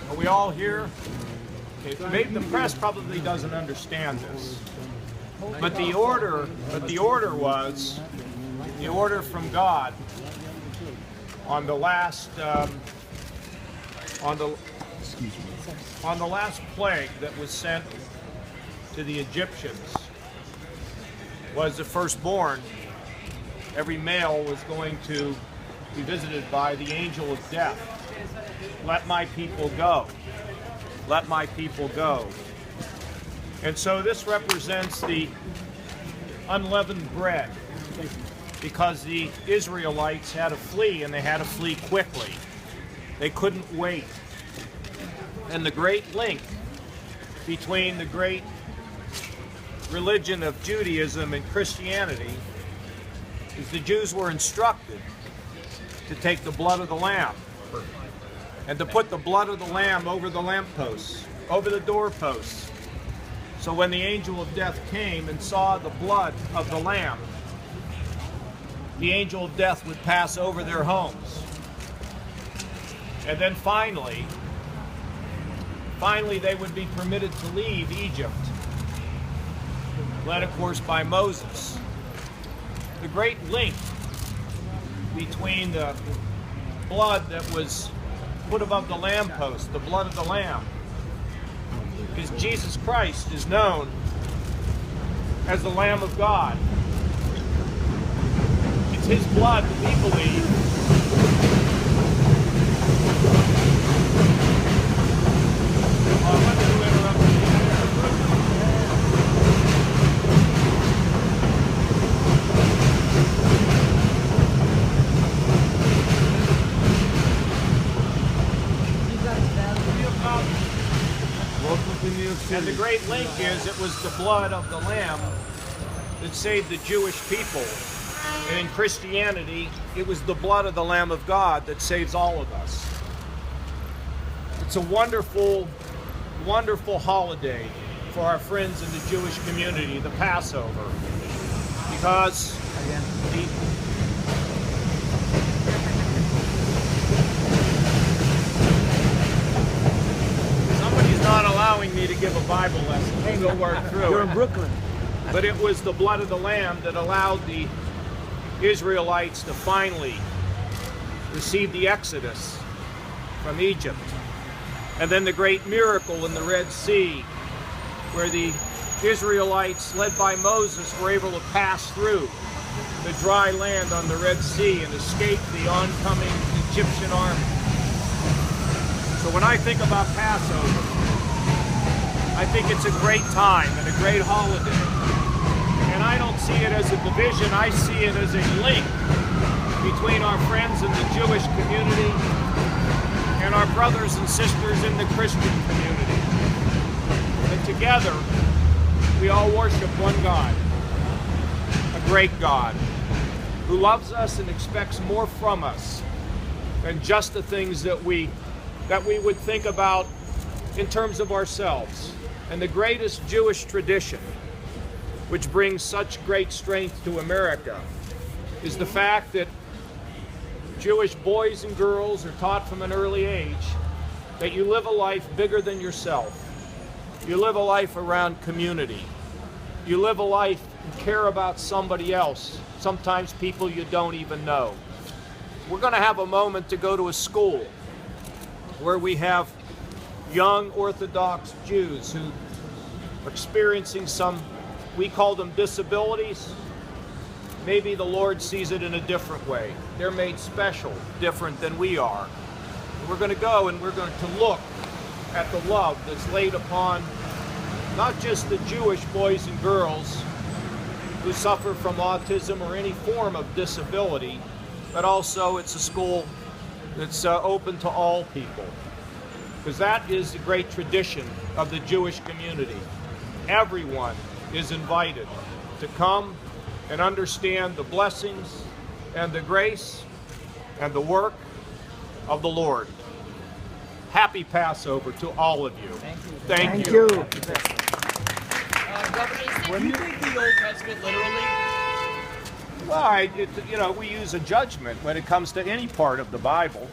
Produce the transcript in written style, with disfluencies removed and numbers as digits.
Are we all here? Okay, maybe the press probably doesn't understand this, but the order was the order from God on the last on the last plague that was sent to the Egyptians was the firstborn. Every male was going to be visited by the angel of death. Let my people go. Let my people go. And so this represents the unleavened bread, because the Israelites had to flee, and they had to flee quickly. They couldn't wait. And the great link between the great religion of Judaism and Christianity is the Jews were instructed to take the blood of the lamb and to put the blood of the lamb over the lampposts, over the doorposts. So when the angel of death came and saw the blood of the lamb, the angel of death would pass over their homes. And then finally they would be permitted to leave Egypt, led of course by Moses. The great link between the blood that was put above the lamppost, the blood of the lamb, is Jesus Christ is known as the Lamb of God. It's his blood that we believe and the great link is it was the blood of the Lamb that saved the Jewish people. And in Christianity, it was the blood of the Lamb of God that saves all of us. It's a wonderful, wonderful holiday for our friends in the Jewish community, the Passover, because not allowing me to give a Bible lesson. We'll work through You're in Brooklyn. But it was the blood of the Lamb that allowed the Israelites to finally receive the Exodus from Egypt. And then the great miracle in the Red Sea, where the Israelites, led by Moses, were able to pass through the dry land on the Red Sea and escape the oncoming Egyptian army. So when I think about Passover, I think it's a great time and a great holiday. And I don't see it as a division, I see it as a link between our friends in the Jewish community and our brothers and sisters in the Christian community. And together, we all worship one God, a great God, who loves us and expects more from us than just the things that we would think about in terms of ourselves. And the greatest Jewish tradition, which brings such great strength to America, is the fact that Jewish boys and girls are taught from an early age that you live a life bigger than yourself. You live a life around community. You live a life and care about somebody else, sometimes people you don't even know. We're going to have a moment to go to a school where we have young Orthodox Jews who are experiencing some, we call them disabilities. Maybe the Lord sees it in a different way. They're made special, different than we are. We're going to go and we're going to look at the love that's laid upon not just the Jewish boys and girls who suffer from autism or any form of disability, but also it's a school that's open to all people. Because that is the great tradition of the Jewish community. Everyone is invited to come and understand the blessings and the grace and the work of the Lord. Happy Passover to all of you. Thank you. Governor, do you take the Old Testament literally? Well, we use a judgment when it comes to any part of the Bible.